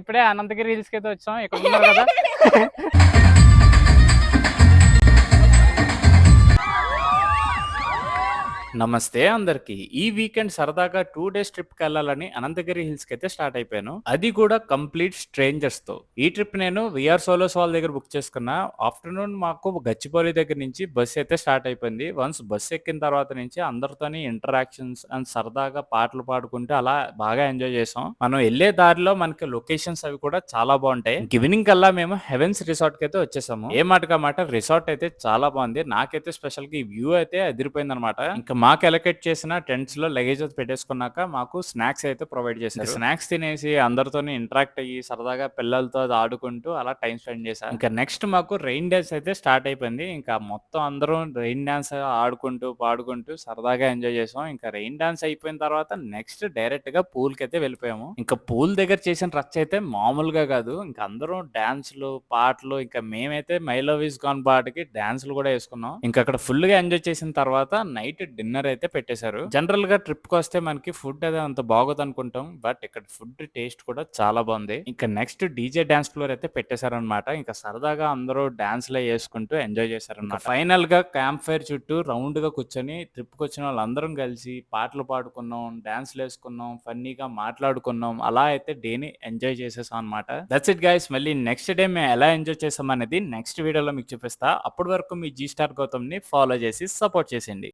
ఇప్పుడే అనంతగిరి హిల్స్‌కి అయితే వచ్చాం. ఇక్కడ ఉన్నారు కదా! నమస్తే అందరికి. ఈ వీకెండ్ సరదాగా 2 డేస్ ట్రిప్‌కెళ్ళాలని అనంతగిరి హిల్స్‌కి అయితే స్టార్ట్ అయిపోయాను. అది కూడా కంప్లీట్ స్ట్రేంజర్స్‌తో. ఈ ట్రిప్ నేను వీఆర్ సోలోస్ వాళ్ళ దగ్గర బుక్ చేసుకున్నా. ఆఫ్టర్‌నూన్ మాకు గచ్చిబౌలి దగ్గర నుంచి బస్ అయితే స్టార్ట్ అయిపోయింది. వన్స్ బస్ ఎక్కిన తర్వాత నుంచి అందరితోని ఇంటరాక్షన్స్ అండ్ సరదాగా పాటలు పాడుకుంటూ అలా బాగా ఎంజాయ్ చేసాం. మనం ఎళ్ళే దారిలో మనకి లొకేషన్స్ అవి కూడా చాలా బావుంటాయి. ఈవినింగ్ కల్లా మేము హెవెన్స్ రిసార్ట్‌కి అయితే వచ్చేసాము. ఏ మాటకి ఆ మాట రిసార్ట్ అయితే చాలా బావుంది. నాకైతే స్పెషల్‌గా ఈ వ్యూ అయితే అదిరిపోయిందనమాట. ఇంకా మాకు అలొకేట్ చేసిన టెంట్స్‌లో లగేజ్ అది పెట్టేసుకున్నాక మాకు స్నాక్స్ అయితే ప్రొవైడ్ చేశారు. స్నాక్స్ తినేసి అందరితోని ఇంటరాక్ట్ అయ్యి సరదాగా పిల్లలతో అది ఆడుకుంటూ అలా టైమ్ స్పెండ్ చేశా. ఇంకా నెక్స్ట్ మాకు రెయిన్ డాన్స్ అయితే స్టార్ట్ అయిపోయింది. ఇంకా మొత్తం అందరం రెయిన్ డాన్స్ ఆడుకుంటూ, పాడుకుంటూ సరదాగా ఎంజాయ్ చేసాం. ఇంకా రెయిన్ డాన్స్ అయిపోయిన తర్వాత నెక్స్ట్ డైరెక్ట్‌గా పూల్‌కైతే వెళ్ళిపోయాము. ఇంకా పూల్ దగ్గర చేసిన రచ్చ అయితే మామూలుగా కాదు. ఇంకా అందరం డాన్స్‌లు, పాటలు ఇంకా మేమైతే మై లవ్ ఈజ్ గాన్ పాటకి డాన్స్‌లు కూడా యేసుకున్నాం. ఇంకా అక్కడ ఫుల్‌గా ఎంజాయ్ చేసిన తర్వాత నైట్ డిన్నర్ అయితే పెట్టేశారు. జనరల్‌గా ట్రిప్‌కొస్తే మనకి ఫుడ్ అది అంత బాగోదనుకుంటాం. బట్ ఇక్కడ ఫుడ్ టేస్ట్ కూడా చాలా బావుంది. ఇంకా నెక్స్ట్ డీజే డాన్స్ ఫ్లోర్ అయితే పెట్టేశారనమాట. ఇంకా సరదాగా అందరూ డాన్స్‌లే యేసుకుంటూ ఎంజాయ్ చేశారనమాట. ఫైనల్‌గా క్యాంప్ ఫైర్ చుట్టూ రౌండ్‌గా కూర్చొని ట్రిప్‌కొచ్చిన వాళ్ళందరం కలిసి పాటలు పాడుకున్నాం, డాన్స్‌లేసుకున్నాం, ఫన్నీగా మాట్లాడుకున్నాం. అలా అయితే డేని ఎంజాయ్ చేసేసాం అనమాట. That's it guys. మళ్ళీ నెక్స్ట్ డే మేము ఎలా ఎంజాయ్ చేసామనేది నెక్స్ట్ వీడియోలో మీకు చూపిస్తా. అప్పటి వరకు మీ జీ స్టార్ గౌతమ్‌ని ఫాలో చేసి సపోర్ట్ చేసేయండి.